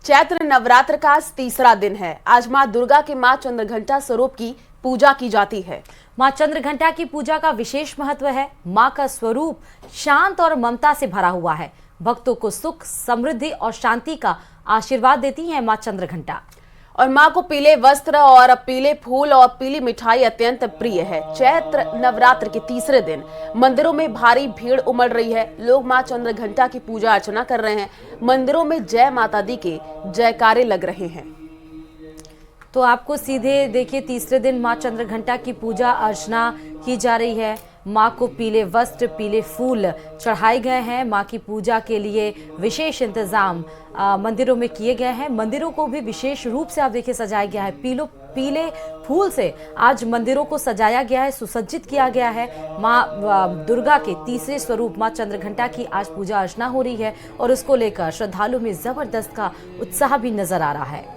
चैत्र नवरात्र का आज तीसरा दिन है। आज मां दुर्गा के मां चंद्रघंटा स्वरूप की पूजा की जाती है। मां चंद्रघंटा की पूजा का विशेष महत्व है। मां का स्वरूप शांत और ममता से भरा हुआ है। भक्तों को सुख, समृद्धि और शांति का आशीर्वाद देती है मां चंद्रघंटा। और मां को पीले वस्त्र और पीले फूल और पीली मिठाई अत्यंत प्रिय है। चैत्र नवरात्र के तीसरे दिन मंदिरों में भारी भीड़ उमड़ रही है। लोग मां चंद्रघंटा की पूजा अर्चना कर रहे हैं। मंदिरों में जय माता दी के जयकारे लग रहे हैं। तो आपको सीधे देखिए, तीसरे दिन मां चंद्रघंटा की पूजा अर्चना की जा रही है। मां को पीले वस्त्र, पीले फूल चढ़ाए गए हैं। मां की पूजा के लिए विशेष इंतजाम मंदिरों में किए गए हैं। मंदिरों को भी विशेष रूप से आप देखिए सजाया गया है। पीले फूल से आज मंदिरों को सजाया गया है, सुसज्जित किया गया है। मां दुर्गा के तीसरे स्वरूप मां चंद्रघंटा की आज पूजा अर्चना हो रही है और उसको लेकर श्रद्धालुओं में जबरदस्त का उत्साह भी नजर आ रहा है।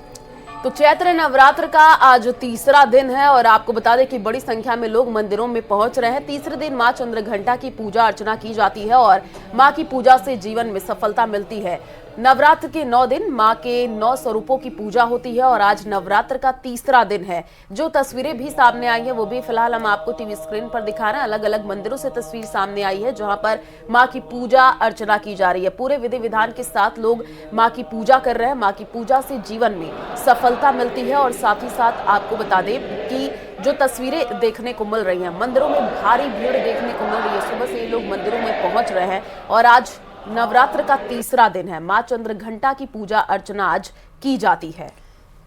तो चैत्र नवरात्र का आज तीसरा दिन है और आपको बता दें कि बड़ी संख्या में लोग मंदिरों में पहुंच रहे हैं। तीसरे दिन मां चंद्रघंटा की पूजा अर्चना की जाती है और मां की पूजा से जीवन में सफलता मिलती है। नवरात्र के 9 दिन मां के 9 स्वरूपों की पूजा होती है और आज नवरात्र का तीसरा दिन है। जो तस्वीरें भी सामने आई हैं वो भी फिलहाल हम आपको टीवी स्क्रीन पर दिखा रहे हैं। अलग अलग मंदिरों से तस्वीर सामने आई है जहां पर मां की पूजा अर्चना की जा रही है। पूरे विधि विधान के साथ लोग मां की पूजा कर रहे हैं। मां की पूजा से जीवन में सफलता मिलती है और साथ ही साथ आपको बता दें कि जो तस्वीरें देखने को मिल रही हैं, मंदिरों में भारी भीड़ देखने को मिल रही है। सुबह से ये लोग मंदिरों में पहुंच रहे हैं और आज नवरात्र का तीसरा दिन है। मां चंद्रघंटा की पूजा अर्चना आज की जाती है।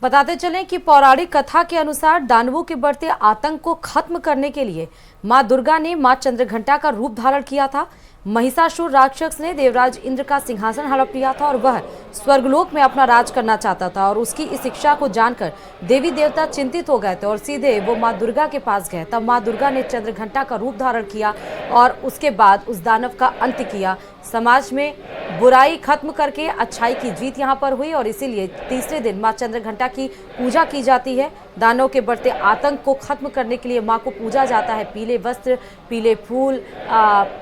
बताते चलें कि पौराणिक कथा के अनुसार दानवों के बढ़ते आतंक को खत्म करने के लिए मां दुर्गा ने मां चंद्रघंटा का रूप धारण किया था। महिषासुर राक्षस ने देवराज इंद्र का सिंहासन हड़प लिया था और वह स्वर्गलोक में अपना राज करना चाहता था और उसकी इस इच्छा को जानकर देवी देवता चिंतित हो गए थे और सीधे वो मां दुर्गा के पास गए। तब मां दुर्गा ने चंद्रघंटा का रूप धारण किया और उसके बाद उस दानव का अंत किया। समाज में बुराई खत्म करके अच्छाई की जीत यहाँ पर हुई और इसीलिए तीसरे दिन मां चंद्रघंटा की पूजा की जाती है। दानवों के बढ़ते आतंक को खत्म करने के लिए मां को पूजा जाता है। पीले वस्त्र, पीले फूल,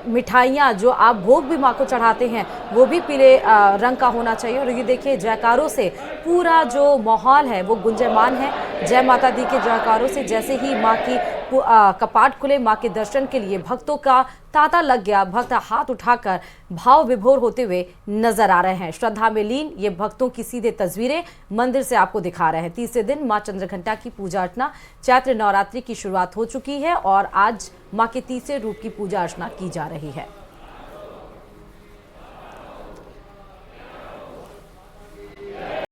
मिठाइयाँ जो आप भोग भी मां को चढ़ाते हैं वो भी पीले रंग का होना चाहिए। और ये देखिए, जयकारों से पूरा जो माहौल है वो गुंजयमान है। जय माता दी के जयकारों से जैसे ही मां की कपाट खुले, मां के दर्शन के लिए भक्तों का तांता लग गया। भक्त हाथ उठाकर भाव विभोर होते हुए नजर आ रहे हैं। श्रद्धा में लीन ये भक्तों की सीधे तस्वीरें मंदिर से आपको दिखा रहे हैं। तीसरे दिन मां चंद्रघंटा की पूजा अर्चना, चैत्र नवरात्रि की शुरुआत हो चुकी है और आज मां के तीसरे रूप की पूजा अर्चना की जा रही है।